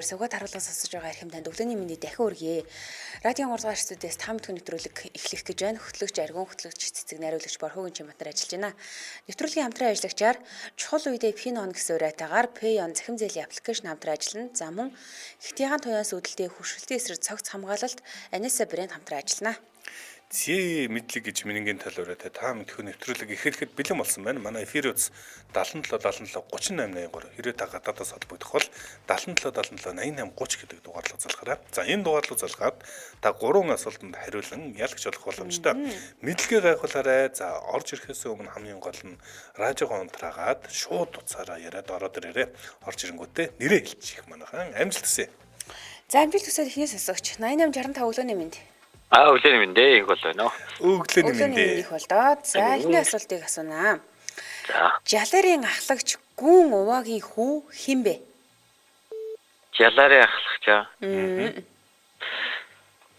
Сувгад харуулган сонсож байгаа эрхэм танд өглөөний мэндийг дахин хүргэе. Радио 3 дугаар студиэс 5 дахь нэвтрүүлэг эхлэх гэж байна. Хөтлөгч Аргун, хөтлөгч цэцэг, найруулагч Борхогийн Чимбатар ажиллаж байна. Нэвтрүүлгийн хамтран ажиллагчаар чухал үедээ Pin On гэсэн уриатаагаар Pay On захим зээлийн аппликейшн хамтран ажиллана. За мөн Хэтийн туяас үүдэлтэй хуршилтын эсрэг цогц хамгаалалт Anessa брэнд хамтран ажиллана. Зээ мэдлэг гэж минийгийн талаараа та мэдхүү нэвтрүүлэг ихэрэхэд бэлэн болсон байна. Манай эфир үз 77 77 38 83 хэрвээ та гадаадаас холбогдох бол 77 77 88 30 гэдэг дугаарлуу залгаарай. За энэ дугаарлуу залгаад та 3 асуултанд хариулан ялагч болох боломжтой. Мэдлэгээ гайхуулаарай. За орж ирэхээс өмнө хамгийн гол нь радиогоо унтраагаад шууд уцаараа яриад ороод ирээрэй. Орж ирэнгүүтээ нэрээ хэлчих манайхан амжилт хүсье. За амжилт хүсээд ихнээс асууч 8865 өглөөний мэнд. Өглөөний мэнд их бол байна уу? Өглөөний мэнд их бол доо. За эхний асуултыг асуунаа. За. Жаларын ахлагч гүн уваагийн хүү хэн бэ? Жаларын ахлагчаа.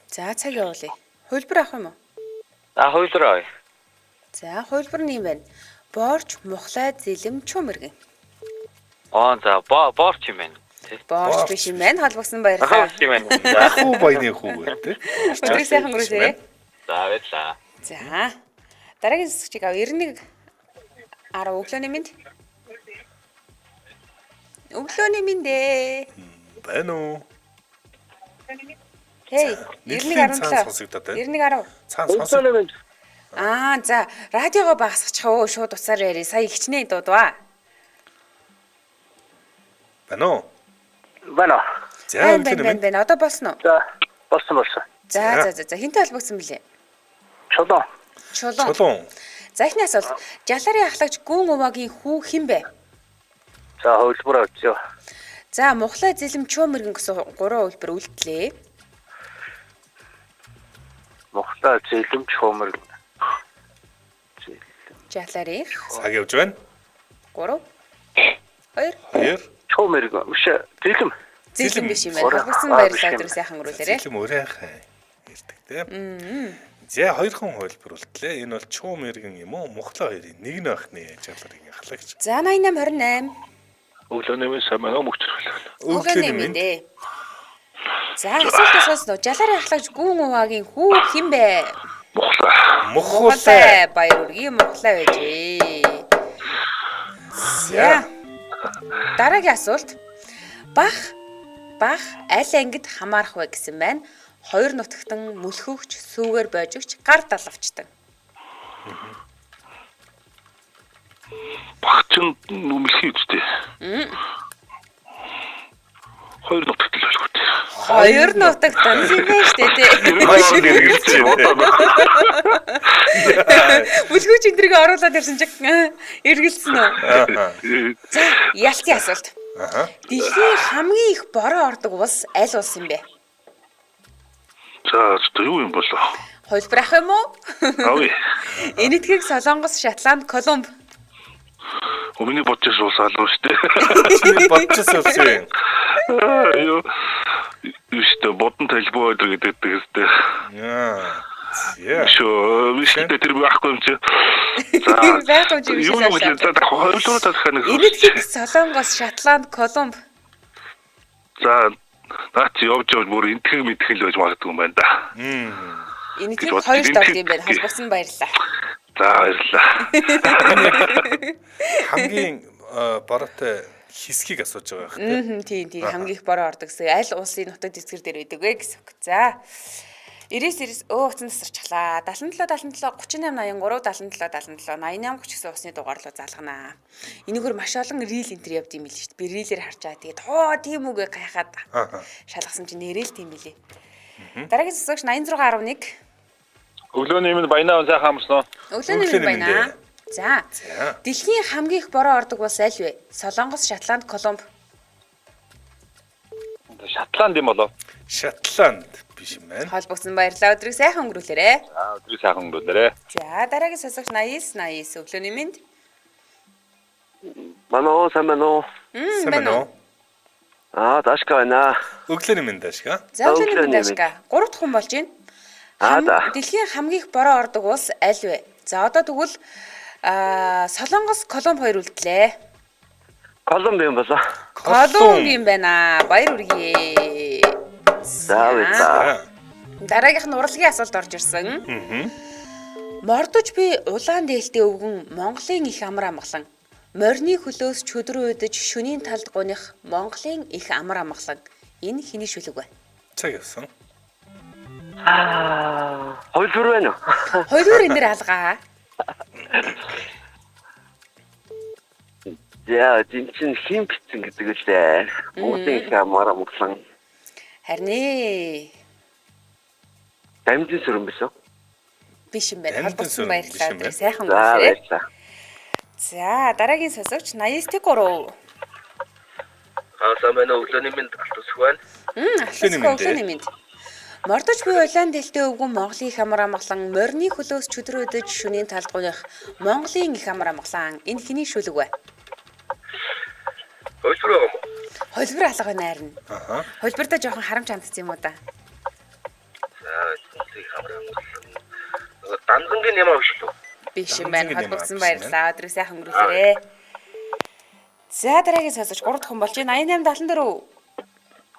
За цаг явуулъя. Хөлбөр авах юм уу? Хуулбар авъя. За хөлбөр нь юм байна. Борч, мухлай, зэлэм, чүмэргэн. За борч юм байна. Борч биш юм байна. Холбогсон баярлалаа. Борч юм байна. Хүү баяны хүү гэдэг. Өдрийг сайхан өнгөрөөсэй. За баярлалаа. За. Дараагийн сэсгчийг ав 91 10 өглөөний мэнд. Өглөөний мэнд ээ. Байна уу? Хей, 91 17. 91 10. Цаан сонсоо. За, радиогоо багасгачих уу, шууд уцаар яри. Сая хичнээн дуудваа. Байна уу? Байна. За, өглөөний мэнд. Одоо болсон уу? За, болсон. За. Хинтэй холбогдсон бэлээ? Чулуун. За, эхний асуулт. Жаларын ахлагч гүн уваагийн хүү хэн бэ? За, хөлбөр авчихё. За, мухлай, зэлэм, чүмэргэн гэсэн 3 хөлбөр үлдлээ. Мухлай, зэлэм, чүмэргэн. Жаларын Цаг явж байна. 3 2 2 Чүмэргэн. Зэлэм биш юм байна. Холбогдсон баярлалаа. Өдрийг сайхан өнгөрүүлээрэй. Зэлэм өрөөхэй. Ирдэг тийм. За хоёрхан хөлбөр үлдлээ. Энэ бол чуум иргэн юм уу? Мухлаа хоёрын нэг нь байх нэ жаларын ахлагч. За 88 28. Өглөөний мэнд сайн байна уу мөчрөл. Өглөөний мэнд ээ. За асуултаа сонсноо. Жаларын ахлагч гүн уваагийн хүү хэн бэ? Мухлай. Баяр үргийн мухлай байжээ. За. Дараагийн асуулт. Бах аль ангид хамаарах вэ гэсэн байна. Хоёр нутагтан мөлхөгч, сүүгээр бойжогч, гар далавчдаг. Багчин нүмлхий үстэй. Хоёр нутагт л байлгүй. Хоёр нутагтан юм байна шүү дээ. Мөлхөгч эндрийг оруулаад ирсэн чиг эргэлсэн үү? За, ялтын асуулт. Дэлхийн хамгийн их бороо ордог улс аль улс юм бэ? За, юу юм болоо? Хөлбөр ах юм уу? Авъя. Энэтхэг Солонгос, Шотланд, Колумб. Өмнө бодож суусаалаа шүү дээ. Чиний бодчихсон юм. Юустай бодон талбай гэдэг үстэй. Яа. Шо, виштэй тэр байхгүй юм чи. Байхгүй юм чи биш шээ. Энэтхэг Солонгос, Шотланд, Колумб. За, наач явж бүр энтгэг мэдхэл байж магадгүй юм байна да. Энэтхэг хоёр дорд юм байна. Холбогдсон баярлалаа. За баярлалаа. Хамгийн бороотой хэсгийг асууж байгаа хэрэг. Тийм хамгийн их бороо ордог гэсэн. Аль улсын нутаг дэвсгэр дээр байдаг вэ гэсэн үг. За. 99 уцан тасарчлаа. 77 77 38 83 77 77 88 30 гэсэн усны дугаарлуу залганаа. Энэгээр маш олон рил энтер явд юм билээ шүү дээ. Би рилээр харчаа. Тэгээд тийм үгээ гайхаад шалгасан чинь нэрэл тийм билээ. Дараагийн асуугч 8611. Өглөөний минь баянаа сайхан амарсан уу? Өглөөний минь байна. За. Дэлхийн хамгийн их бороо ордог улс аль вэ? Солонгос, Шотланд, Колумб. Шотланд юм болоо. Шотланд биш юм байна. Холбогдсон баярлалаа. Өдрийг сайхан өнгөрүүлээрэй. Өдрийг сайхан өнгөрүүлээрэй. За, дараагийн сасагч 89 өглөөний мэнд. Манай сайн байна уу? Байна уу? Дашка байна. Өглөөний мэнд Дашка. За, өглөөний мэнд Дашка. 3 дахь хүн болж байна. Дэлхийн хамгийн их бороо ордог улс аль вэ? За, одоо тэгвэл Солонгос, Колумб хоёр үлдлээ. Колумби юм болоо. Колумби юм байна. Баяр хүргэе. За баярлаа. Дараагийнх нь урлагийн асуулт орж ирсэн. Мордож би улаан дээлтэй өвгөн Монголын их амар амгалан. Морины хөлөөс чөдөр уйдаж шөнийн талд гуних Монголын их амар амгалан. Энэ хэний шүлэг вэ? Цаг явсан. Хойлбор байна уу? Хоёулаа энэ дэр алгаа. Яа, чинь хим битсэн гэдэг үлээ. Монголын их амар амгалан. Харин ээ. Дамжин сүрэн биш үү? Биш юм байна. Дамжин Холбогдсон сүрэн биш юм баярлалаа. байна. Сайхан За үсрээ. баярлаа. За дараагийн сонсогч 89-3. Хаасаа манай өглөөний минь алтус байна. Өглөөний мэнд. Мордож би улаан дээлтэй өвгөн Монголын их амар амгалан морины хөлөөс чөдөр уйдаж шөнийн талд гуних Монголын их амар амгалан. Энэ хэний шүлэг вэ? Хойлбор байгаа юм уу? Холбор алга байна харин. Холбортой жоохон харамч хандсан юм уу да? За, их хамраа амгалан. Дандангийн юм аа биш үү? Биш юм байна. Ганцхан юм Холбогдсон аа, биш баярлалаа. Өдрөө сайхан өнгөрүүлээрэ. За дараагийн сонсогч 3 дахь хүн болж байна. 8874.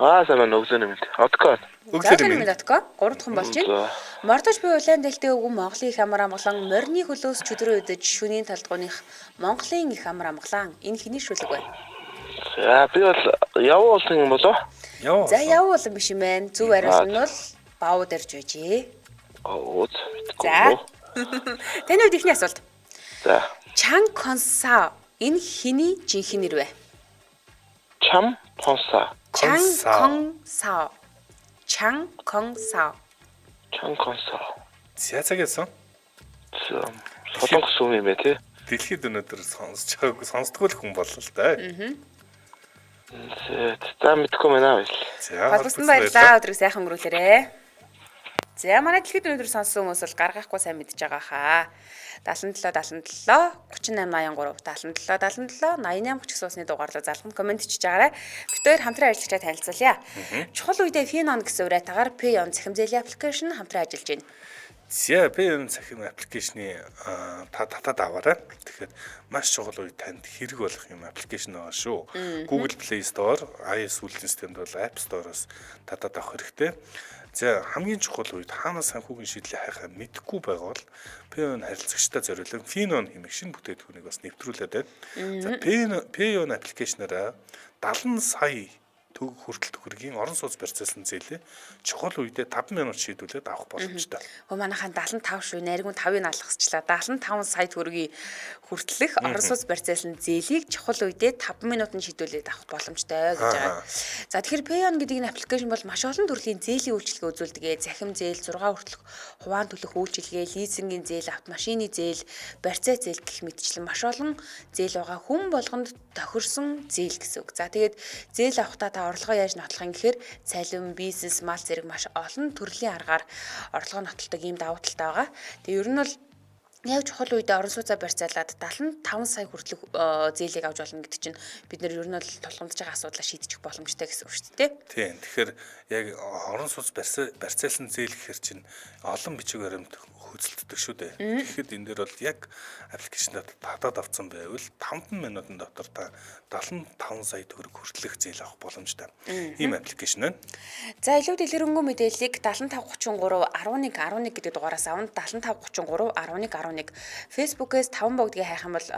Хаасаа манай өглөөний минь. Откоо. Өглөөний минь. 3 дахь хүн болж байна. Мордож би улаан дээлтэй өвгөн Монголын их амар амгалан морины хөлөөс чөдөр уйдаж шөнийн талд гуних Монголын их амар амгалан. Энэ хэний шүлэг вэ? За би бол явуу болсон юм болоо. Яа. За явуу болон биш юм байна. Зөв хариулт нь бол баууд ирж байжээ. Ооз. За. Таны үед ихний асуулт. За. Чан Консаа энэ хэний жинхэнэ нэр вэ? Чам Понса. Чан Консаа. Консаа. Чан Консаа. Чам Конса. Цаг явсан. Солонгос юм ээ тий. Дэлхийд өнөөдөр сонсдгоо л хүн боллоо л да. За мэдгүй байна байл. За. Холбогдсон баярлалаа. Өдрийг сайхан өнгөрүүлээрэ. За манай дэлхийд өнөөдөр сонссон хүмүүс бол гаргахгүй сайн мэдж байгаа хаа. 77 77 38 83 77 77 88 30 усны дугаарлаа залхам комент хийж байгаарай. Бид хоёр хамтран ажиллагчаа танилцуулъя. Чухал үедээ Finon гэсэн урайтаагаар Payon захимжээлийн аппликейшн хамтран ажиллаж байна. За Payon захим аппликейшны та татаад аваарай. Тэгэхээр маш чухал үед танд хэрэг болох юм аппликейшн байгаа шүү. Google Play Store, iOS үйлдвэрлэлийн системд бол App Store-оос татаад авах хэрэгтэй. За хамгийн чухал үед хаанаас санхүүгийн шийдлийг хайхаа мэдэхгүй байгаа бол Payon харилцагчтай зориулсан Finon хэмээх шинэ бүтээгдэхүүнийг бас нэвтрүүлээд байна. За Payon аппликейшнаараа 70 сая төгөг хүртэл төгрөгийн орон сууц барьцаалсан зээлээ чухал үедээ 5 минут шийдүүлээд авах боломжтой. Хөө манайхан 75 шүү. Найргун 5-ыг алгасчлаа. 75 сая төгрөгийн хүртэлх орон сууц барьцаалсан зээлийг чухал үедээ 5 минутанд шийдүүлээд авах боломжтой гэж байгаа. За тэгэхээр Payon гэдэг энэ аппликейшн бол маш олон төрлийн зээлийн үйлчилгээ үзүүлдэг. Захим зээл, 6 хүртэлх хуваан төлөх үйлчилгээ, лизингийн зээл, автомашины зээл, барьцаа зээл гэх мэтчлэн маш олон зээл байгаа. Хүн болгонд тохирсон зээл гэсэн үг. За тэгээд зээл авахдаа та орлогоо яаж нотлох юм гэхээр цалин, бизнес, мал зэрэг маш олон төрлийн аргаар орлого нотолдог ийм давуу талтай байгаа. Тэгээ ер нь бол яг чухал үедээ орон сууцаа барьцаалаад 75 сая хүртэлх зээлийг авч болно гэдэг чинь бид нар ер нь бол тулгамдж байгаа асуудлаа шийдчих боломжтой гэсэн үг шүү дээ. Тийм. Тэгэхээр яг орон сууц барьцаалсан зээл гэхэр чинь олон бичиг баримт хөдөлтдөг шүү дээ. Тэгэхэд энэ дээр бол яг аппликейшнээр татаад авсан байвал 5 минутын дотор та 75 сая төгрөг хүртэлх зээл авах боломжтой. Ийм аппликейшн байна. За илүү дэлгэрэнгүй мэдээллийг 7533 11 11 гэдэг дугаараас авна. 7533 11 11 Facebook-ээс 5 богдгийг хайх юм бол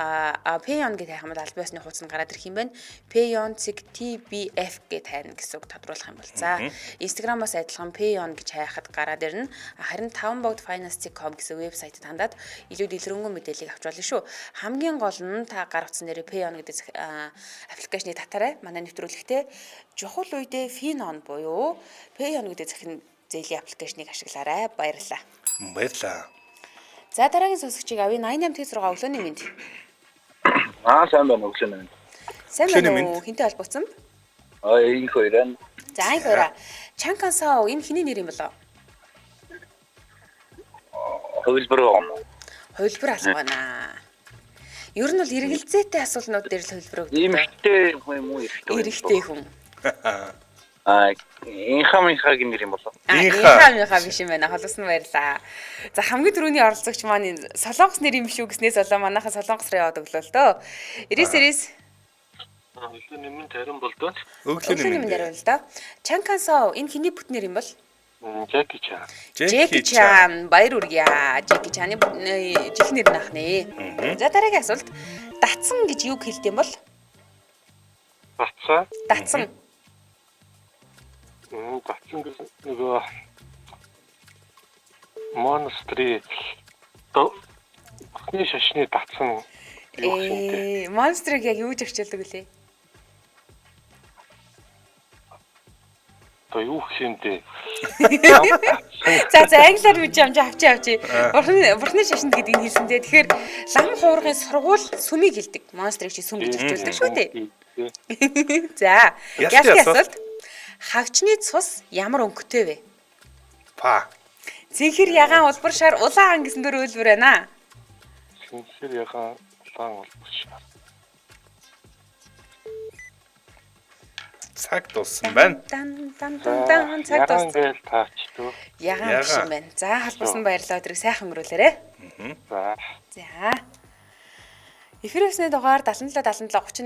Payon гэж хайх юм бол аль биесны хуудсанд гараад ирэх юм байна. Payon TBF гэж хайна гэсэн үг тодруулах юм бол. За Instagram-аас адилхан Payon гэж хайхад гараад ирнэ. Харин 5 богд finance.com гэсэн вебсайтад хандаад илүү дэлгэрэнгүй мэдээллийг авч болно шүү. Хамгийн гол нь та гар утсан нэрээ Payon гэдэг аппликейшнийг татаарай. Манай нэвтрүүлэгтээ чухал үедээ Finon буюу Payon гэдэг захин зээлийн аппликейшнийг ашиглаарай. Баярлалаа. Баярлалаа. За дараагийн сонсогчийг авъя. 88-6 өглөөний мэнд. Сайн байна өглөөний минь. Сайн байна уу? Хинтэй холбогдсон? Энэ хоёрын. За энэ хоёроо. Чан Консаа энэ хэний нэр юм болоо? Хувилбар юм. Хувилбар алга байна. Ер нь бол эргэлзээтэй асуулнууд дээр л хувилбар өгдөг. Эмхтэй юм уу эрэгтэй? Эрэгтэй хүн. Инхамынхагийн нэр юм болоо. Инхамынхаа биш юм байна. Холбосон баярлаа. За хамгийн түрүүний оролцогч маань Солонгос нэр юм шүү гэснээс болоо манайхаа Солонгос руу яваад өглөө л дөө. 99 Өглөөний минь тарин болдоо. Өглөөний Өглөөний дээр л да. Чанкансоо энэ хиний бүтнээр юм бол? Жаки чаа. Джеки Чан баяр үргье. Джеки Чаны жихнэр наахны. За дараагийн асуулт. Датсан гэж юг хэлдэг юм бол? Бацаа. Датсан. Датсан гэж нөгөө монстри Эхний шашны датсан юу гэсэн. Монстрыг яг юу гэж орчуулдаг вүлээ? Одоо юу гэхэнтэй. За англиар үж авчи. Бурхны шашинд гэдэг нь хэлсэн дээ. Тэгэхээр лам хуургын сургууль сүмийг хэлдэг. Монстрыг чи сүм гэж орчуулдаг шүү дээ. За яалтын асуулт. Хавчны цус ямар өнгөтэй вэ? Па. Цэнхэр ягаан улбар шар улаан гэсэн дөр үйлбэр байна. Цэнхэр ягаан улаан улбар шар. Цаг дууссан байна. Дан цаг дууссан. Гээл таачдуу. Ягаан биш юм байна. За халбасан баярлалаа өдрийг сайхан өнгөрүүлээрэ. За. За. Эфирээсний дугаар 77 77 38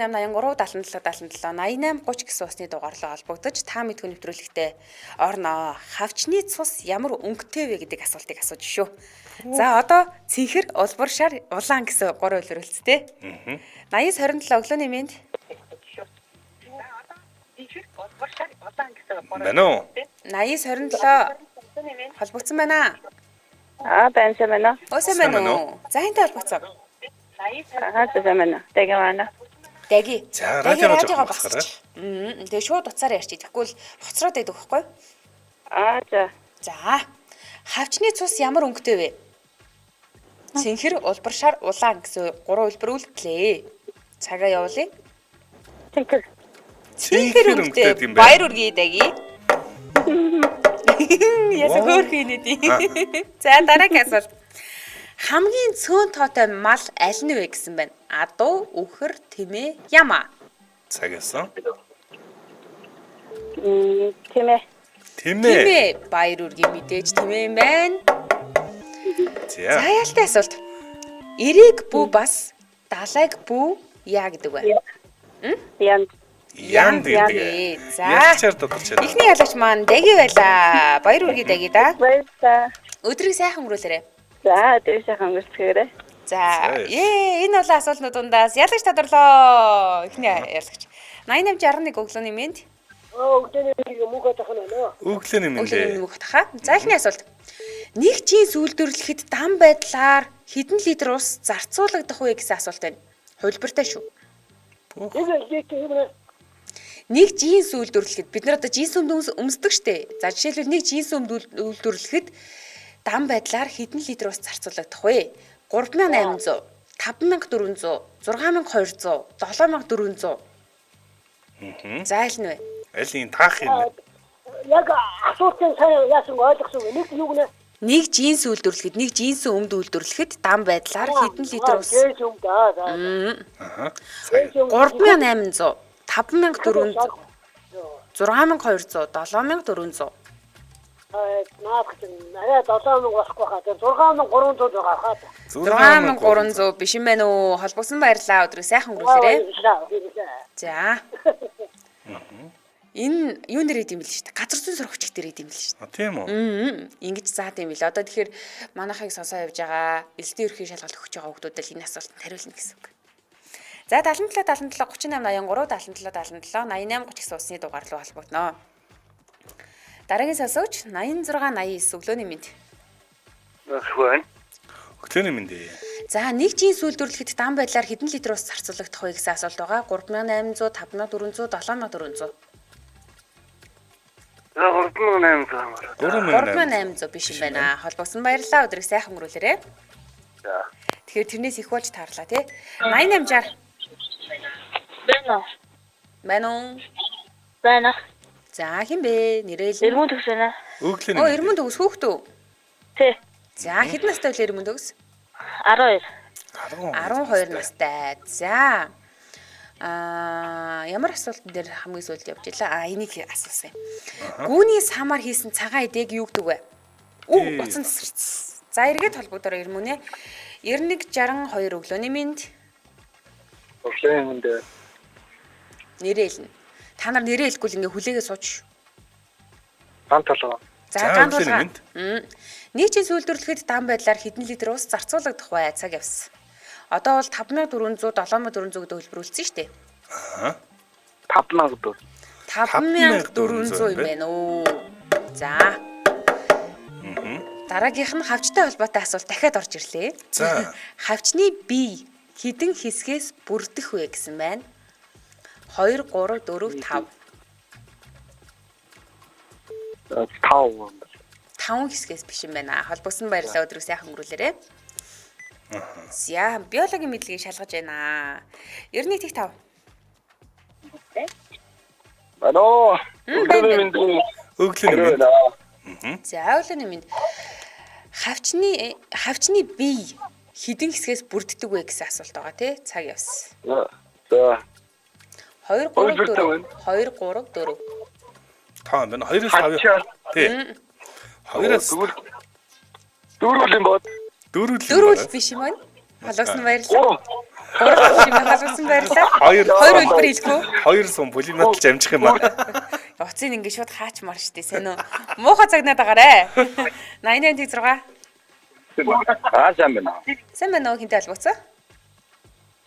83 77 77 88 30 гэсэн усны дугаарлаа холбогдож та мэдгүй нэвтрүүлэгтээ орноо хавчны цус ямар өнгөтэй вэ гэдэг асуултыг асууж шүү. За одоо цэнхэр улбар шар улаан гэсэн гурван үйлрүүлцтэй. 80-27 өглөөний мэнд. Мэн үү? 80-27 холбогдсон байна. Бэнсэн байна. Өсөн байна уу? За энтэй холбогдсон. Байна. Тэгэмэна. Дэги. За радио басгараа. Тэгээ шууд уцаар ярьчих. Тэгэхгүй л хоцроод байдаг байхгүй? За. За. Хавчны цус ямар өнгөтэй вэ? Цэнхэр, улбар шар, улаан гэсэн гурван хэлбэр үлдлээ. Цагаа явуулъя. Цэнхэр. Цэнхэр өнгөтэй юм байна. баяр үргээ дэги. Яса хөөрхий нэти. За дараагийн асуулт. Хамгийн цөөн тоотой мал аль нь вэ гэсэн байна? Адуу, үхэр, тэмээ, яма. Цагаасан. Тэмээ. Тэмээ баяр үргээ мэдээж тэмээ юм байна. За За. ялтай асуулт. Эрийг бүү бас далайг бүү яа гэдэг вэ? Ян. Ян гэдэг. За. Ялчаар тодорч байна. Эхний ялагч маань даги байла. Баяр үргээ даги да. Баярлалаа. Өдрийг сайхан өнгөрүүлээрэй. За, дэвшээ хангалтгаарай. За, энэ бол асуултнуудаас ялагч тодорлоо. Эхний ялагч. 8861 өглөөний мэнд. Өглөөний Өглөөний мэндэ. мөнх таха. За эхний асуулт. Нэг жинс үйлдвэрлэхэд дан байдлаар хэдэн литр ус зарцуулагдах вэ гэсэн асуулт байна. Хувилбартай шүү. Нэг жинс үйлдвэрлэхэд бид нар одоо жинс өмсдөг штэ. За жишээлбэл нэг жинс үйлдвэрлэхэд дан байдлаар хэдэн литр ус зарцуулагдах вэ? 3800, 5400, 6200, 7400. За аль нь вэ? Аль энэ таах юм бэ? Яг асуултын сайн яасан ойлгосон үг нэг юу гэнэ? Нэг жинс үйлдвэрлэхэд, нэг жинс өмд үйлдвэрлэхэд дан байдлаар хэдэн литр ус? Жинс юм да. Аха. 3800, 5400, 6200, 7400. Наад чинь арай 7000 болохгүй хаа. 6300 байгаа хаа. 6300 биш юм байна уу? Холбогдсон баярлалаа. Өдрийг сайхан өнгөрүүлээрэй. За. Энэ юу нэр идэм бэл шүү дээ. Газар зүйн сурагч гэдэг идэм бэл шүү дээ. Тийм үү? Ингэж заад юм бэл. Одоо тэгэхээр манайхыг сонсоо явж байгаа, элдэн ерхий шалгалт өгч байгаа хүмүүстээ энэ асуултанд хариулна гэсэн үг. За 77 77 38 83 77 77 88 30 гэсэн усны дугаар руу холбогдноо. Дараагийн сонсогч 86 89 өглөөний мэнд. Ахван. Өглөөний мэндэ. За нэг жинс үйлдвэрлэхэд дан байдлаар хэдэн литр ус зарцуулагдах вэ гэсэн асуулт байгаа. 3800, 5400, 7400. 3800 биш юм байна. Холбогдсон баярлалаа. Өдрийг сайхан өнгөрүүлээрэй. За. Тэгэхээр тэрнээс их болж таарлаа тий. 8860. Байна уу? Байна. За хин бэ? Нэрэл. Ирмэн төгсөнө. Өглөөний Оо Ирмэн төгс хүүхдүү. Тий. За хэдэн настай вэ Ирмэн төгс? 12. 12 настай. За. Ямар асуултан дээр хамгийн сүүлд явж илаа? Энийг асуусан юм. Гүүний самар хийсэн цагаан эдэг юу гэдэг вэ? Уцан тасарч. За эргээд холбогдороо Ирмүнэ. 9162 өглөөний мэнд. Өглөөний мэнд. Нэрээ хэлнэ. Та нар нэрээ хэлэхгүй л ингээ хүлээгээ сууч. Дан толгой. За За, гаан өглөөний тулгаа. мэнд. Нийтийн сүүлдвэрлэхэд дан байдлаар хэдэн литр ус зарцуулагдах вэ? Цаг явсан. Одоо бол 5400 7400 гэдэг хөлбөрүүлсэн шүү дээ. 5000 төгрөг. 5400 юм байна уу. За. Дараагийнх нь хавчтай холбоотой асуулт дахиад орж ирлээ. За. Хавчны бие хэдэн хэсгээс бүрдэх вэ гэсэн байна. 2 3 4 5. 5 хэсгээс биш юм байна. Холбогсон баярлалаа өдрөө сайхан өнгөрүүлээрэй. За, биологийн мэдлэгийг шалгаж байна. 91 5. Алло. Өглөөний Өглөөний мэнд. За, өглөөний мэнд. Хавчны бие хэдэн хэсгээс бүрддэг вэ гэсэн асуулт байгаа тий. Цаг явсан. За. 2 3 4. 2 3 4. Таа байна. 2-оос 5. Тий. 2-оос Дөрвөл юм бод. Дөрвөл биш юм байна. Холгосон баярлалаа. 3 биш юм байна. Холгосон баярлалаа. 2 хөлбөр хэлэхгүй. 2 сум булиматалж амжих юм аа. Уцыг ингээ шууд хаачмаар штэ. Сайн уу? Муухай цагнаад байгаарэ. 88 6. Сайн байна. Сайн байна уу? Хинтэй холбогцоо?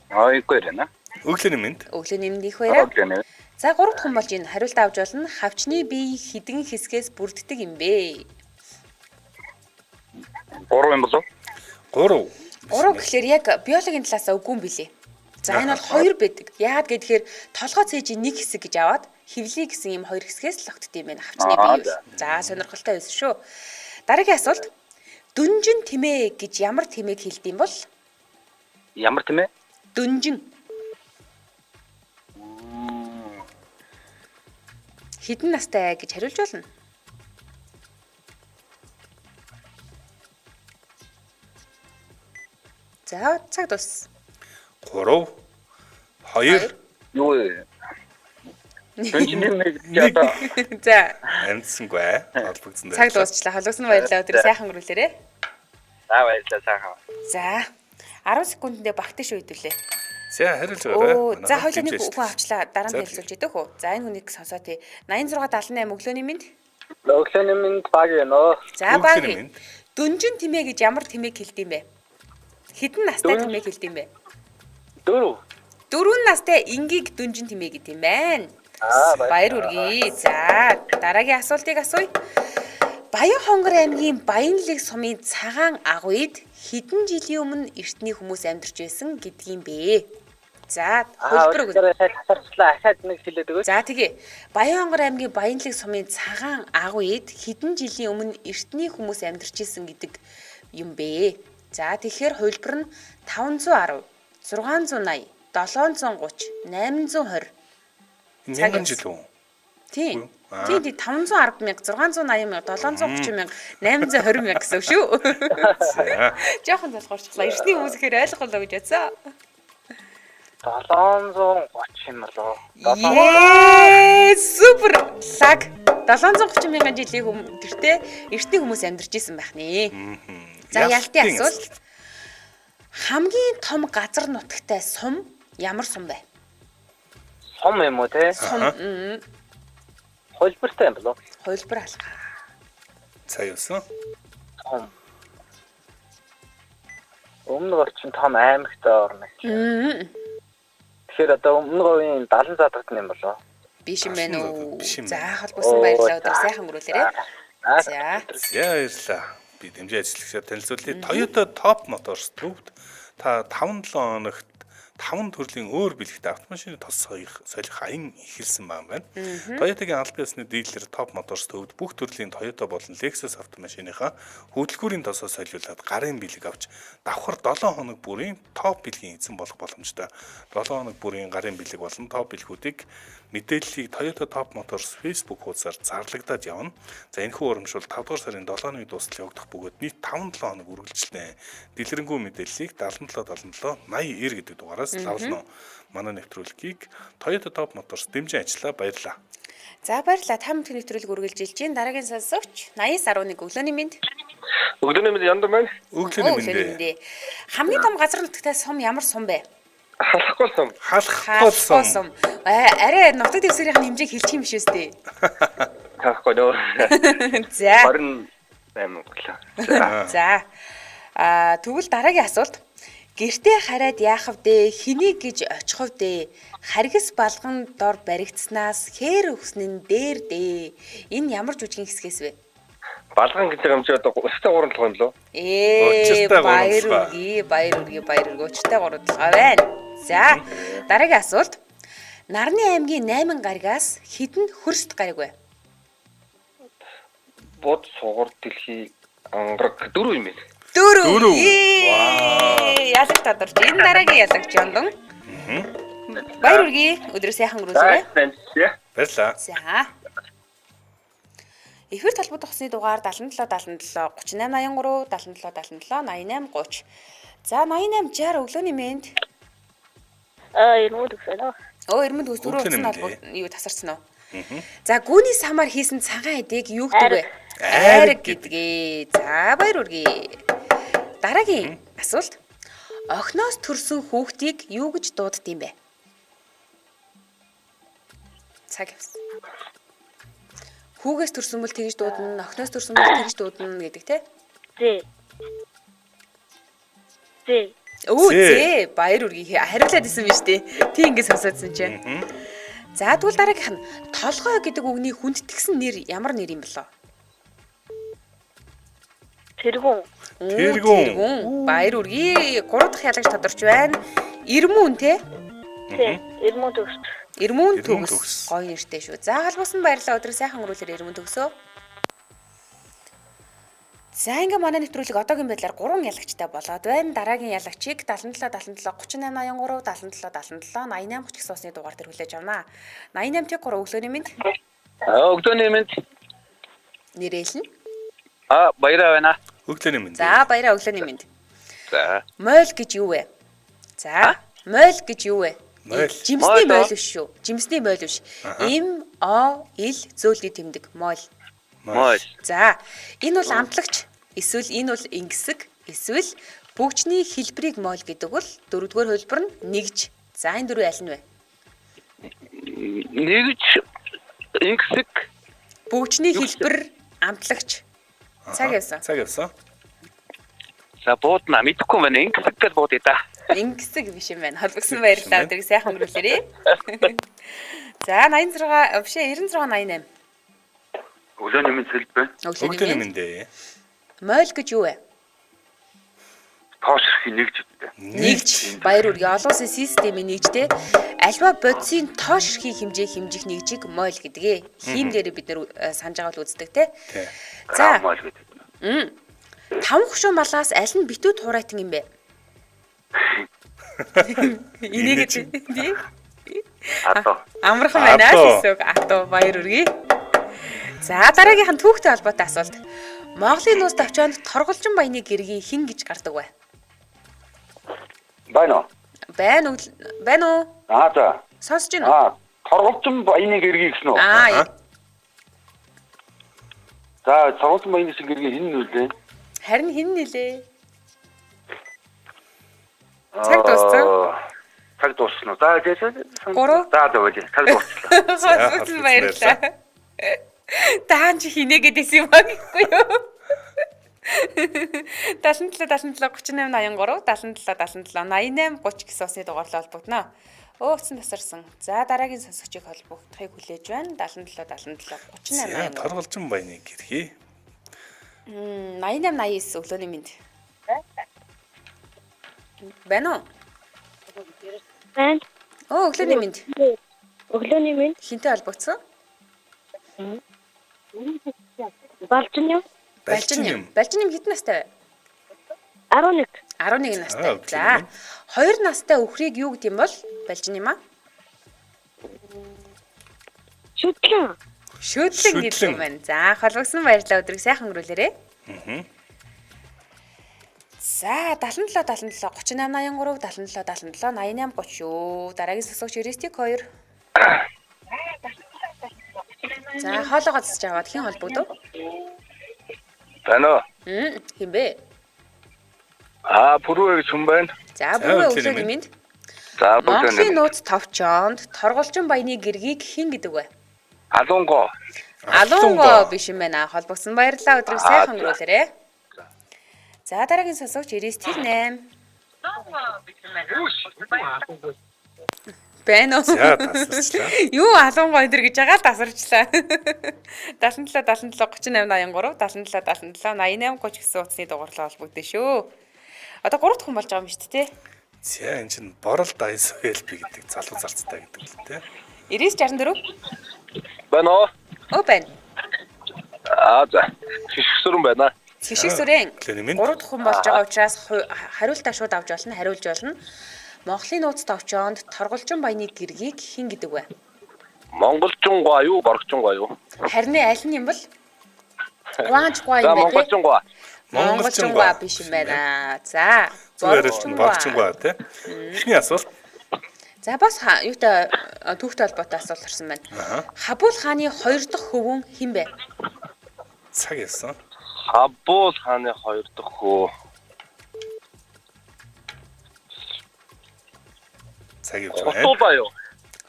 Айгүй байна. Өглөөний мэнд. Өглөөний мэнд их баяраа. Өглөөний. За 3 дахь хүн болж энэ хариулт авч болно. Хавчны бие хэдэн хэсгээс бүрддэг юм бэ? 3 юм болов? 3. 3 гэхэлэр яг биологийн талаас үгүй юм билэ. За энэ бол 2 байдаг. Яагаад гэхээр толгой цээжийн нэг хэсэг гэж аваад хөвлий гэсэн юм 2 хэсгээс л огтд юм байна хавчны бие. За сонирхолтой байсан шүү. Дараагийн асуулт. Дүнжин тэмээ гэж ямар тэмээг хэлдэм бол? Ямар тэмээ? Дүнжин. Хэдэн настай гэж хариулж болно? За цаг дууссан. 3 2 Юу вэ? Дүнжин яда. За амтсангүй холбогдсон цаг дуусчлаа. Холгосон баярлалаа. Өдрөө сайхан өнгөрүүлээрэй. За баярлалаа сайхан. За 10 секундэд багтаа шүү хэдүүлээ. За хариулж байгаарай. Оо за хоёул нэг хүн авчлаа. Дараа нь хэлцүүлж идэх үү? За энэ хүнийг сонсоо тий. 86 78 өглөөний мэнд. Өглөөний мэнд баг яно. За баг. Дүнжин тэмээ гэж ямар тэмээг хэлдэм бэ? Хэдэн настай тэмээг хэлдэм бэ? 4. 4 настай энгийг дүнжин тэмээ гэдэг юм байна. Баяр хүргэе. За дараагийн асуултыг асууя. Баян хонгор аймгийн Баянлэг сумын цагаан агуйд хэдэн жилийн өмнө эртний хүмүүс амьдарч байсан гэдгийм бэ? За хөлбөр өгнө. Хасарчлаа. Ахаад нэг хэлээд өгөөч. За тэгээ. Баян хонгор аймгийн Баянлэг сумын цагаан агуйд хэдэн жилийн өмнө эртний хүмүүс амьдарч байсан гэдэг юм бэ? За тэгэхээр хөлбөр нь 510, 680, 730, 820. 8 жил үү? Тийм. Тийм 510 мянга, 680 мянга, 730 мянга, 820 мянга гэсэн үг шүү. За. Жохон залхуурчлаа. Эртний хүмүүс ихээр ойлгох болоо гэж бодсон. 730 юм болоо. Супер. Лаг. 730 мянган жилийн тэртээ эртний хүмүүс амьдарч исэн байх нэ. За ялтын асуулт. Хамгийн том газар нутагтай сум ямар сум бэ? Сум юм уу те? Сум. Хөлбөртэй юм болоо. Хөлбөр алгаа. Цаа юусан? Сум. Өмнө орчин том аймагтай орно. Тэгэхээр одоо өмнө говийн 70 задагт юм болоо. Биш юм байна уу? Биш юм За байна. холбоосон баярлалаа. Өдөр сайхан өнгөрүүлээрэй. За. За баярлалаа. Би дэмжээ ажиллагчаар танилцуулъя. Toyota Top Motors төвд та 5-7 хоногт 5 төрлийн өөр бэлэгтэй автомашины тос солих аян ихэлсэн байна. Toyota-гийн албан ёсны дилер Top Motors төвд бүх төрлийн Toyota болон Lexus автомашиныхаа хөдөлгүүрийн тосоо солиулаад гарын бэлэг авч давхар 7 хоног бүрийн топ бэлгийн эзэн болох боломжтой. 7 хоног бүрийн гарын бэлэг болон топ бэлгүүдийг мэдээллийг Toyota Top Motors Facebook хуудасаар зарлагдаад явна. За энэхүү урамшуул 5 дугаар сарын 7-ны дуустал явагдах бөгөөд нийт 5-7 хоног үргэлжилнэ. Дэлгэрэнгүй мэдээллийг 77 80 гэдэг дугаараас лавлно. Манай нэвтрүүлгийг Toyota Top Motors дэмжин ажиллаа. Баярлалаа. За баярлалаа. Та бүхэн нэвтрүүлэг үргэлжилж байна. Дараагийн сонсогч 80-11 өглөөний мэнд. Өглөөний мэнд яндар байна. Өглөөний мэндэ. Хамгийн том газар нутагтай сум ямар сум бэ? Халахгүй сум. Халахгүй сум. сум. Арай нутаг дэвсгэрийн хэмжээг хэлчих юм шүү дээ. Халахгүй нөө. За. 28 гэлээ. За. Тэгвэл дараагийн асуулт. Гэртээ хараад яах вэ? Хэнийг гэж очих вэ? Харгас балган дор баригдснаас хээр өгснэн дээр дээ. Энэ ямар жүжигний хэсгээс вэ? Балган гэж юм чи одоо өстэй 3 толгой юм лөө. Баяр үргээ. Өчтэй 3 толгой байна. За. Дараагийн асуулт. Нарны аймгийн 8 гаригаас хэдэн хөрст гариг вэ? Бод сугар дэлхий ангараг 4 юм байна. 4. Ялагч тодорч. Энэ дараагийн ялагч Яндон. Баяр үргээ. Өдрөө сайхан өнгөрүүлээрэй. Баярлаа. За. Эфир толбот ухсны дугаар 77 3883 77 88 30. За 88 60 өглөөний мэнд. Ирмүүд өгсөнөө. Ирмэнд төс түрүү утсан холбоо юу тасарсан уу? За гүүний самар хийсэн цагаан эдэг юу гэдэг вэ? Айраг гэдгээ. За баяр үргээ. Дараагийн асуулт. Охиноос төрсөн хүүхдийг юу гэж дууддаг юм бэ? Цаг явсан. Хүүгээс төрсөн бол тэгж дуудана, охиноос төрсөн бол тэгж дуудана гэдэг те? Зээ. Зээ. Баяр үргээ хариулаад исэн биз дээ. Тий ингэ сонсоодсон чинь. За тэгвэл дараагийнх нь толгой гэдэг үгний хүндэтгсэн нэр ямар нэр юм болоо? Тэргүүн. Баяр үргээ 3 дахь ялагч тодорч байна. Ирмүүн те? Ирмүүд өгс. Ирмүүн төгс. Гоё нэртэй шүү. За халбасан баярлалаа. Өдрөө сайхан өнгөрүүлээрэй Ирмүүн төгсөө. За ингээ манай нэвтрүүлэг одоогийн байдлаар 3 ялагчтай болоод байна. Дараагийн ялагчийг 77 38 83 77 88 30 гэсэн усны дугаар дээр хүлээж авнаа. 88 тэг 3 өглөөний мэнд. Өглөөний мэнд. Нэрэл нь. Баяраа байна. Өглөөний мэнд. За баяраа өглөөний мэнд. За. Мойл гэж юу вэ? За мойл гэж юу вэ? Жимсний мойл биш шүү. Жимсний мойл биш. Ил зөөлний тэмдэг мойл. Мойл. За энэ бол амтлагч эсвэл энэ бол ингэсэг эсвэл бүгжний хэлбэрийг мойл гэдэг бол дөрөвдүгээр хөлбөр нь нэгж. За энэ дөрөв аль нь вэ? Нэгж ингэсэг бүгжний хэлбэр амтлагч. Цаг явсан. За буудна мэдэхгүй байна. Ингэсэг гэж буудъя да. Ингэсэг биш юм байна. Холбогсон баярлалаа. Өдрийг сайхан өнгөрүүлээрэй. За 86 биш 96 88. Өглөөний мэнд хэлбэ. Өглөөний мэнд. Мойл гэж юу вэ? Тоошрхийн нэгж гэдэг. Нэгж. Баяр үргээ. Олон улсын системийн нэгжтэй альва бодисын тоошрхийн хэмжих нэгжийг мойл гэдгээ. Хим дээр бид нэр санаж байгаа бол үздэг те. За. Мойл гэдэг. 5 хушуун малаас аль нь битүү туурайтан юм бэ? Энийг тий? Амархан байна гэсэн үг. Атуу баяр үргээ. За дараагийнх нь түүхтэй холбоотой асуулт. Монголын нууц давчаанд торголжин баяны гэргийг хэн гэж гардаг вэ? Байна уу? За. Сонсож байна уу? Торголжин баяны гэргийг гэсэн үү? За, торголжин баяны гэргийг хэн нүүлээ? Харин хэн нэлээ? Цаг дууссан. Цаг дууссан уу? За, Гурав. цаг дууссан. Хөөс баярлалаа. Таан чи хинэ гэдээсэн юм аа гэхгүй юу? 77 38 83 77 88 30 гэсэн усны дугаарлал холбогдно. Өөхсөн тасарсан. За дараагийн сонсогчийг холбогдохыг хүлээж байна. 77 38 торголжин баяны гэрхий. 88 89 өглөөний мэнд. Байна уу? Байна. Өглөөний мэнд. Өглөөний мэнд. Хинтэй холбогдсон? Балжин юм. Балжин юм хэдэн настай вэ? 11. 11 настай. За 2 настай өхрийг юу гэдэг юм бол балжин юм аа? Шүтлэн гэдэг юм байна. За холбогсон баярлалаа. Өдрийг сайхан өнгөрүүлээрэй. За 77 38 83 77 88 30 шүү. Дараагийн сонсогч Юристик 2. За хоолоогоо цэцэж аваад хэн холбогдов? Байна уу? Хин бэ? Бүрвэ гэж хүн байна. За бүрвэ өглөөний мэнд. За Монголын бүгд нууц товчоонд торголжин баяны гэргийг хэн гэдэг вэ? алунго. Алунго биш юм байна. Холбогдсон баярлалаа. Өдрийг сайхан өнгөрүүлээрэй. За дараагийн сонсогч 99 Бэн үү? За тасарчлаа. Юу алунго өдр гэж байгаа л тасарчлаа. 77 77 38 83 77 77 88 30 гэсэн утасны дугаарлаа холбогдсон шүү. Одоо 3 дахь хүн болж байгаа юм шүү дээ. За энэ чинь борол дайс хэлбэ гэдэг залуу зарцтай гэдэг л те. 9964 Байна уу? Оо бэн. За. Шишгсүрэн байна. Цэшиг сүрэн Клэни минь. 3 дахь хүн болж байгаа учраас хариултаа шууд авч болно, хариулж болно. Монголын нууц товчоонд торголжин баяны гэргийг хэн гэдэг вэ? Монголчунгуа юу, боргочунгуа юу? Харин аль нь юм бол? Гуанчгуа За юм байна. монголчунгуа. Монголчунгуа биш юм байна. За, Зүгээр борчингуа те. Эхний асуулт. За бас юутай түүхтэй холбоотой асуулт орсон байна. Хабул хааны 2 дахь хөвгүн хэн бэ? Цаг яасан. Хабул хааны 2 дахь хөө. Цаг явж байна. Хотуулаа юу?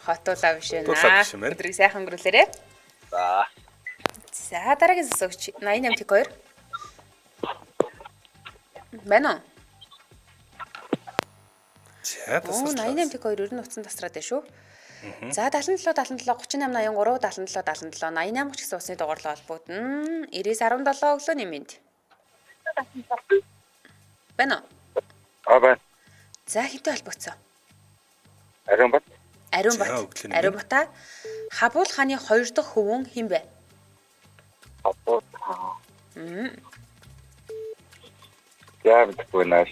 Хотуулаа биш Хотуулаа биш юм байна. байна. Өдрийг сайхан өнгөрүүлээрэй. За. За дараагийн сонсогч 88 Байна уу? За Оо тасарчлаа. 88 ер нь утсан тасраад байна шүү. За 77 38 83 77 77 88 30 гэсэн усны дугаарлал холбогдно. 9917 өглөөний мэнд. Байна уу? Бай. За хинтээ холбогдсон. Ариун бат. Ариун За, бат. өглөөний мэнд. Ариун бата. Хабул хааны 2 дахь хөвгүн хэн бэ? Апо. Яа мэдгүй наа.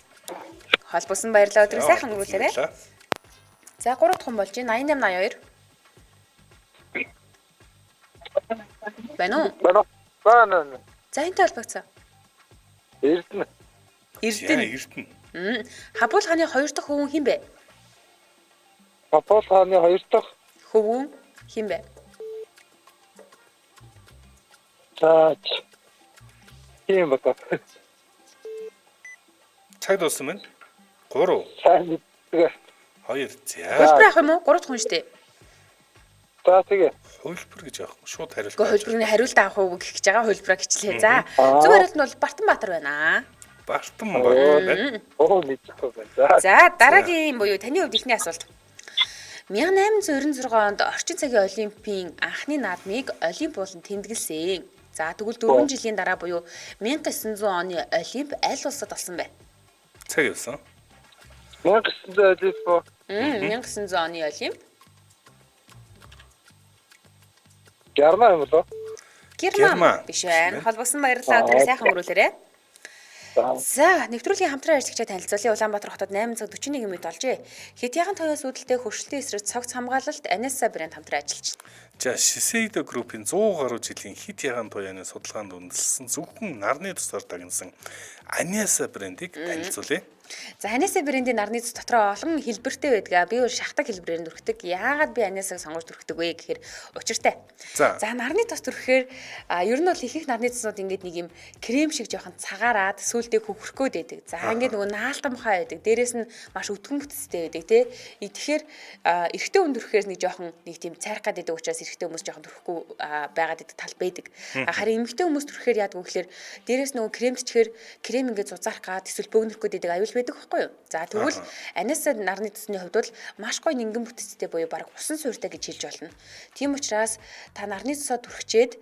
Холбогдсон баярлалаа. Өдрийг сайхан өнгөрүүлээрэй. За 3 дахь хүн болж байна. 88 82. Байна уу? Байна. За хинтээ холбогдсон. Эрдэнэ. Эрдэнэ. Эрдэнэ. Хабул хааны 2 дахь хөвгүн хэн бэ? Апо хааны 2 дахь. Хөвгүн хэн бэ? Чаач. Ийм бата. Цаг дууссан байна. 3 Сайн. 2 за. Хөлбөр авах юм уу? 3 дахь хүн шүү дээ. За тэгээ. Хөлбөр гэж аах. Шууд хариулт. Гэхдээ хөлбөрний хариулт авах уу гэх гэж байгаа хөлбөрөө гिचлээ. За. Зөв хариулт нь бол Бартанбаатар байна. Бартан байна. Оо мэдгүй байна. За дараагийн буюу таны хувьд ихний асуулт. 1896 онд орчин цагийн олимпийн анхны наадмыг Олимп болон тэмдэглэсэн. За тэгвэл 4 жилийн дараа буюу 1900 оны Олимп аль улсад болсон бэ? Цаг явсан. 1900 1900 оны Олимп Герман юм болоо. Герман биш байна. Холбогдсон баярлалаа. Өдрийг сайхан өнгөрүүлээрэй. За, нэвтрүүлгийн хамтран ажиллагчаа танилцуулъя. Улаанбаатар хотод 8:41 минут олжээ. Хэтяхан тоёос үүдэлтэй хөршилтийн эсрэг цогц хамгаалалт Анеса брэнд хамтран ажиллаж байна. За Shiseido Group-ийн 100 гаруй жилийн хит ягаан туяаны судалгаанд үндэслэн зөвхөн нарны тусаар дагнасан Anessa брендийг танилцуулъя. За Анеса брендийн нарны цус дотроо олон хэлбэртэй байдаг. Би өөр шахдаг хэлбэрээр дүрхдэг. Яагаад би Анесаг сонгож дүрхдэг вэ гэхээр учиртай. За. За нарны тус дүрхээр ер нь бол их нарны цуснууд ингээд нэг юм крем шиг жоохон цагаараад сүултээ хөвхрөхгөөд байдаг. За ингээд нөгөө наалтан мухай байдаг. Дээрээс нь маш өтгөн бүтцтэй байдаг тий. Тэгэхээр эрэгтэй хүн дүрхээр нэг жоохон нэг тийм цайрах гад байдаг учраас эрэгтэй хүмүүс жоохон дүрхэхгүй байгаад байдаг тал байдаг. Харин эмэгтэй хүмүүс дүрхээр яадаг вэ гэхээр дээрээс нөгөө кремтчгээр крем ингээд зузаарах гад эсвэл бөөгнөх гээд байдаг аюул байдаг байхгүй юу? За тэгвэл Анеса нарны цусны хувьд бол маш гоё нингэн бүтцтэй буюу баг усан суурьтай гэж хэлж болно. Тийм учраас та нарны цусаа түрхчээд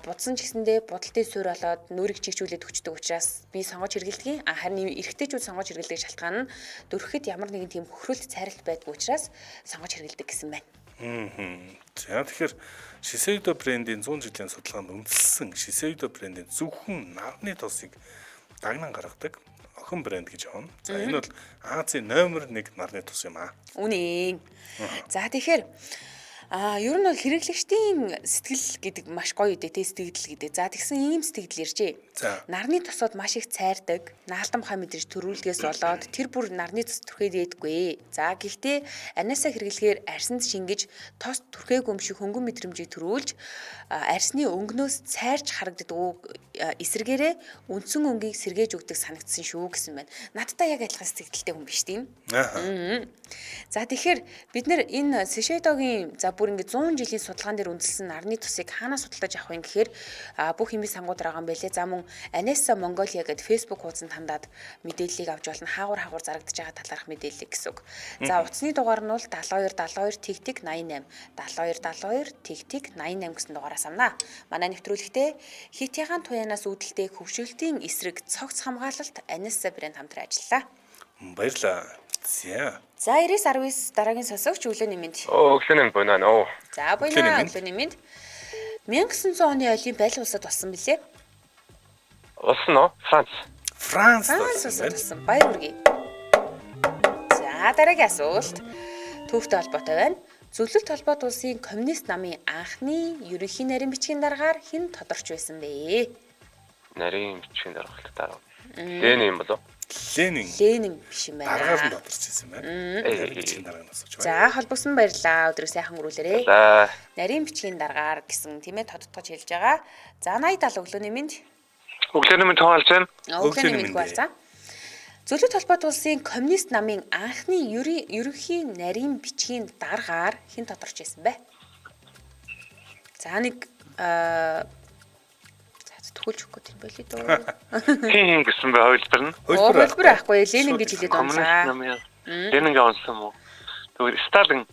будсан ч гэсэндээ будалтын суурь болоод нүрийг чигчүүлээд өчтдөг учраас би сонгож хэрэглэдэг. Харин эрэгтэйчүүд сонгож хэрэглэдэг шалтгаан нь дүрхэхэд ямар нэгэн тийм хөхрөлт цайралт байдгүй учраас сонгож хэрэглэдэг гэсэн байна. За тэгэхээр Shiseido брендийн 100 жилийн судалгаанд үндэслэн Shiseido брендийн зөвхөн нарны тосыг дагнан гаргадаг охин брэнд гэж аавна. За энэ бол Азийн номер 1 нарны тус юм аа. Үнэн. За тэгэхээр Ер нь бол хэрэглэгчдийн сэтгэл гэдэг маш гоё үдэ тэ сэтгэл гэдэг. За тэгсэн ийм сэтгэл иржээ. За. Нарны тосод маш их цайрдаг, наалтамхай мэдрэж төрүүлгээс болоод тэр бүр нарны тос түрхээд ээдгүй. За гэхдээ анаасаа хэрэглэхээр арсанд шингэж тос түрхээгүй юм шиг хөнгөн мэдрэмжийг төрүүлж арсны өнгнөөс цайрч харагддаг эсрэгээрээ үндсэн өнгийг сэргээж өгдөг санагдсан шүү гэсэн байна. Надтай яг адилхан сэтгэлтэй хүн биш тийм. За тэгэхээр бид нэр энэ Шишэдогийн за бүр ингэ 100 жилийн судалгаан дээр үндэслэн нарны тусыг хаанаас судалж авах юм гэхээр бүх хэмжээ сангууд байгаа юм байлээ. За мөн Анеса Монголиа гэдэг Facebook хуудсанд хандаад мэдээллийг авч болно. Хаагур зарагдаж байгаа талаарх мэдээлэл гэсэн үг. За утасны дугаар нь бол 7272 тэгтэг 88 7272 тэгтэг 88 гэсэн дугаараас амнаа. Манай нэвтрүүлэгтээ хит ягаан туянаас үүдэлтэй хөвшөлтийн эсрэг цогц хамгаалалт Анеса брэнд хамтран ажиллалаа. Баярлаа. За 9919 дараагийн сонсогч өглөөний мэнд. Өглөөний мэнд байна нөө. За баярлалаа өглөөний мэнд. 1900 оны Олимп аль улсад болсон бэлээ? Улсан нөө? Франц болсон. Баяр хүргэе. За дараагийн асуулт төвхтэй холбоотой байна. Зөвлөлт холбоот улсын коммунист намын анхны ерөнхий нарийн бичгийн дараагаар хэн тодорч байсан бэ? Нарийн бичгийн дараагаар Ленин юм болов? Ленин биш юм байна. Дараагаар нь тодорч байсан юм байна. Бичгийн дараагаас очив. За холбосон баярлаа. Өдрөө сайхан өнгөрүүлээрэй. За. Нарийн бичгийн дараагаар гэсэн тийм ээ тодтогч хэлж байгаа. За 80 өглөөний мэнд. Өглөөний мэнд тоолж байна. Өглөөний мэнд байна. Зөвлөлт холбоот улсын коммунист намын анхны ерөнхий нарийн бичгийн дараагаар хэн тодорч байсан бэ? За нэг төгөлж өгөх гэдэг байли дөө. Хин гэсэн бай хөлбөр нь. Хөлбөр ахгүй Ленин гэж хэлээд онцлаа. Ленингээ онцсон мó. Тэгвэл Сталин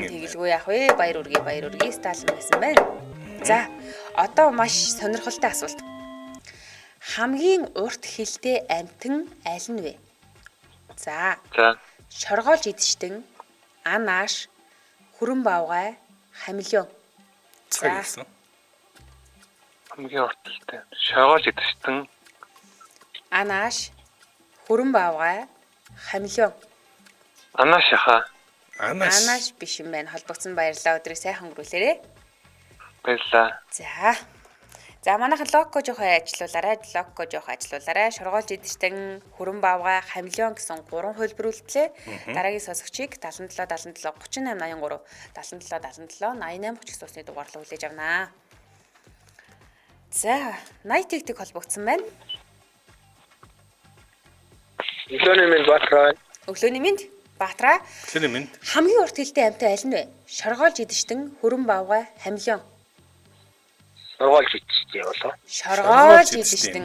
тэгэлгүй яах вэ? Баяр үргээ Сталин байсан байна. За одоо маш сонирхолтой асуулт. Хамгийн урт хилтэй амьтан аль нь вэ? За. Шоргоолж идчихтэн, анааш, хүрэн бавгай, хамелеон. За. Хамгийн урт хилтэй. Шоргоолж идчихтэн, анааш, хүрэн бавгай, хамелеон. Анааш яха. Анааш биш юм байна. Холбогдсон баярлалаа. Өдрийг сайхан өнгөрүүлээрэй. Баярлалаа. За манайхан локко жоохон ажилуулаарай. Шоргоолж идчихтэн, хүрэн бавгай, хамелеон гэсэн 3 хөлбөр үлдлээ. Дараагийн сонсогчийг 77 38 83 77 88 30 гэсэн усны дугаарлаа хүлээж авнаа. За 80 тэгтэг холбогдсон байна. Өглөөний мэнд Баатраа. Өглөөний мэнд Баатраа. Өглөөний мэнд. Хамгийн урт хилтэй амьтан аль нь вэ? Шоргоолж идчихтэн, хүрэн бавгай, хамелеон. Шоргоолж идчихтэй болоо. Шоргоолж идчихтэн.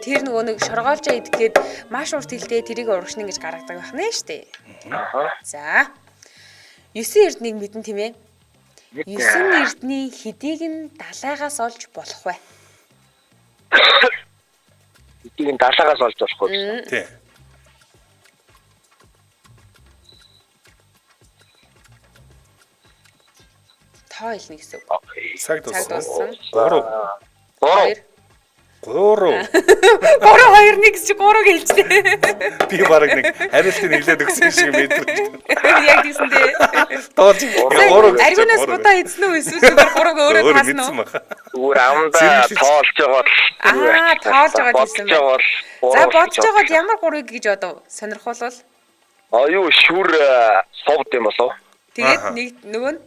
Тэр нөгөө нэг шоргоолжоо идэхэд маш урт хилтэй тэрийг урагшна гэж гаргадаг байх нэ штэ. За 9 эрднийг мэдэн тийм ээ. 9 эрдний хэдийг нь далайгаас олж болох вэ? Хэдийг нь далайгаас олж болох вэ? Тий. Тоо хэлнэ гэсэн. Цаг дууссан. 3 2 2 гэж 3 гэлжтэй. Би бараг нэг хариултыг хэлээд өгсөн шиг мэдрээ. Яг тийсэн дээ. Тоолж 3 аргунаас бодоо эзэн үү эсвэл 3-ыг өөрөө таасна уу? Өөр амдаа тоолж байгаа. Тоолж байгаа гэсэн байна. За бодож байгаад ямар 3-ыг гэж одоо сонирхолвол Аюу шүр совд юм болов. Тэгээд нэг нөгөө нь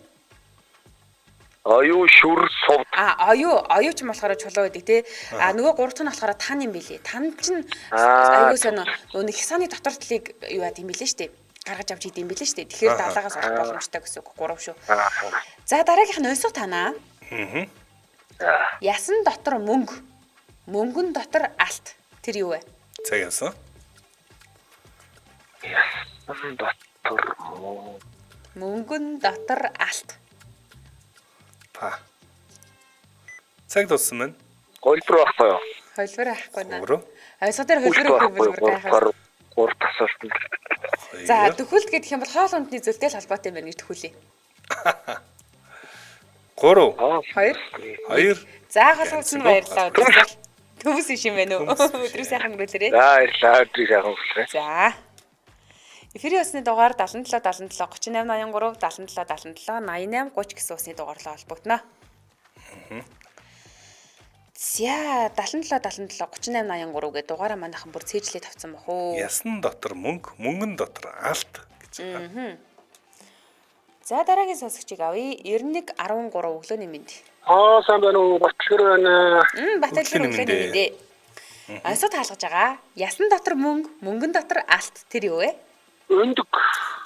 Аюу шүр совд. Аюу ч юм болохоор чулуу байдаг тий. Нөгөө 3 дахь нь болохоор тан юм билий. Тан чинь аюу сонио нөгөө хисааны дотор талыг юу яа гэм билээ штэ. Гаргаж авч идэм билээ штэ. Тэгэхээр далаагаас олох боломжтой гэсэн үг 3 шүү. За дараагийнх нь онцгой танаа. Ясан дотор мөнгө. Мөнгөн дотор алт. Тэр юу вэ? Цаг яасан? Ясан дотор мөнгөн дотор алт. Цаг дууссан байна. Хөлбөр байхгүй юу? Хөлбөр авахгүй наа. Ойсоо дээр хөлбөр гайхах. 3 асуулт. За төхөлт гэдэг юм бол хоол ундны зөлтэй л холбоотой юм байна гэж төхүүлээ. 3 2 За голгосон баярлалаа. Төвс иш юм байна уу? Өдрөө сайхан өнгөрүүлээрэй. За баярлалаа. Өдрөө сайхан өнгөрүүлээрэй. За Эфирийн усны дугаар 77 77 38 83 77 77 88 30 гэсэн усны дугаарлаа холбогдно. За 77 77 38 83 гэдэг дугаараа манайхан бүр цээжлээ тавцсан бах уу. Ясан дотор мөнгө, мөнгөн дотор алт гэж байна. За дараагийн сонсогчийг авъя. 91 13 өглөөний мэнд. Сайн байна уу? Батлгэр байна. Баталгын өглөөний мэндээ. Асуу таалгаж байгаа. Ясан дотор мөнгө, мөнгөн дотор алт тэр юу вэ? Өндөг.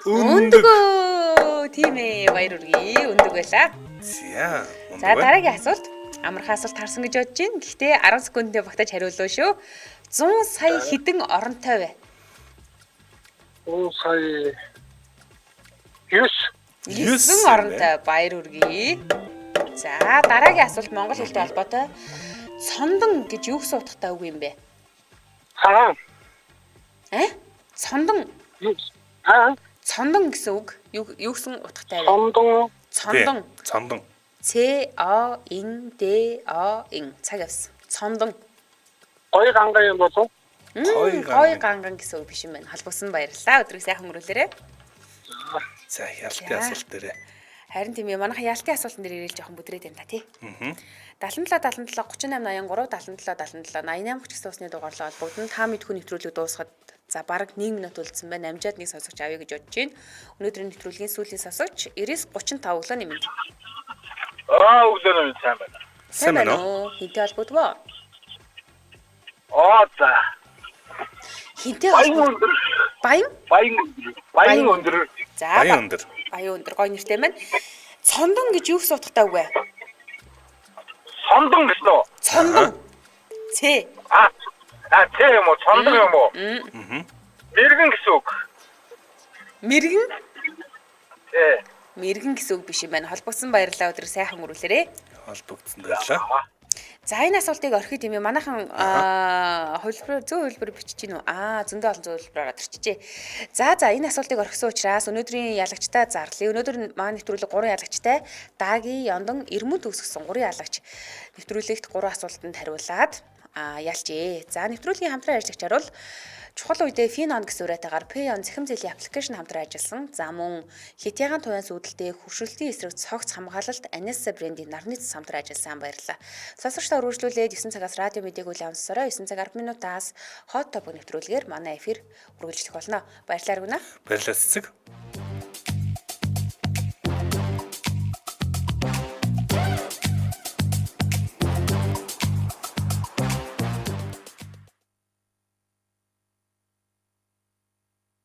Өндөгөө. Тийм ээ. Баяр хүргэе. Өндөг байлаа. За. За дараагийн асуулт. Амархан асуулт харсан гэж бодож байна. Гэхдээ 10 секундээ багтаж хариуллаа шүү. 100 сая хэдэн оронтой вэ? 100 сая 9 оронтой. Баяр хүргэе. За дараагийн асуулт монгол хэлтэй холбоотой. Цондон гэж юу гэсэн утгатай үг юм бэ? Хаа. Цондон. Цондон гэсэн үг юу гэсэн утгатай вэ? Цондон. Цондон. C-O-N-D-O-N цаг явсан. Цондон. Гой ганган юм болов? Гой ганган гэсэн үг биш юм байна. Халбсан баярлалаа. Өдрийг сайхан өнгөрүүлээрэй. За ялтын асуулт дээрээ. Харин тийм ээ манайха ялтын асуултан дээр ирэл жоохон бүдрээд байна та тий. 77 77 38 83 77 77 88 30 гэсэн усны дугаарлаа холбогдно. Та мэдхүү нэвтрүүлэг дуусгаад за бараг 1 минут үлдсэн байна. Амжаад нэг сонсогч авъя гэж бодож байна. Өнөөдрийн нэвтрүүлгийн сүүлийн сонсогч 90 35 өглөөний мэнд. Өглөөний мэнд сайн байна. Сайн байна уу? Хинтэй холбогдвоо? За. Хинтэй холбогдвоо? Баян өндөр. За. Баян өндөр. Баян өндөр гой нэртэй байна. Цондон гэж юу гэсэн утгатай үг вэ? Сондон гэсэн үү? Цондон. Ц. Тэ юм уу? Сондон юм уу? Мэргэн гэсэн үг. Мэргэн? Тэ. Мэргэн гэсэн үг биш юм байна. Холбогдсон баярлалаа өдөр сайхан өнгөрүүлээрэй. Холбогдсон байлаа. За энэ асуултыг орхид юм манайхан зөв хөлбөр бичиж гинүү. Зөндөө олон зөв хөлбөрөөр орчижээ. За энэ асуултыг орхисон учраас өнөөдрийн ялагчтай зарлая. Өнөөдөр маань нэвтрүүлэг 3 ялагчтай Даги, Ёндон, Ирмүн төгсгсөн 3 ялагч нэвтрүүлэгт 3 асуултанд хариулаад ялчээ. За нэвтрүүлгийн хамтран ажиллагчаар бол чухал үедээ Финон гэсэн урайтаагаар Pay-on цахим зээлийн аппликейшн хамтран ажилласан. За мөн Хитягаан туяан сүйдэлтэй хуршилтын эсрэг цогц хамгаалалт Anessa брендийн нарны цэс хамтран ажилласан баярлалаа. Сонсогчдоо үргэлжлүүлээд 9 цагаас радио мэдээг үйл явсараа 9 цаг 10 минутаас хот топ нэвтрүүлгээр манай эфир үргэлжлэх болно. Баярлалаа. Баярлалаа цэцэг.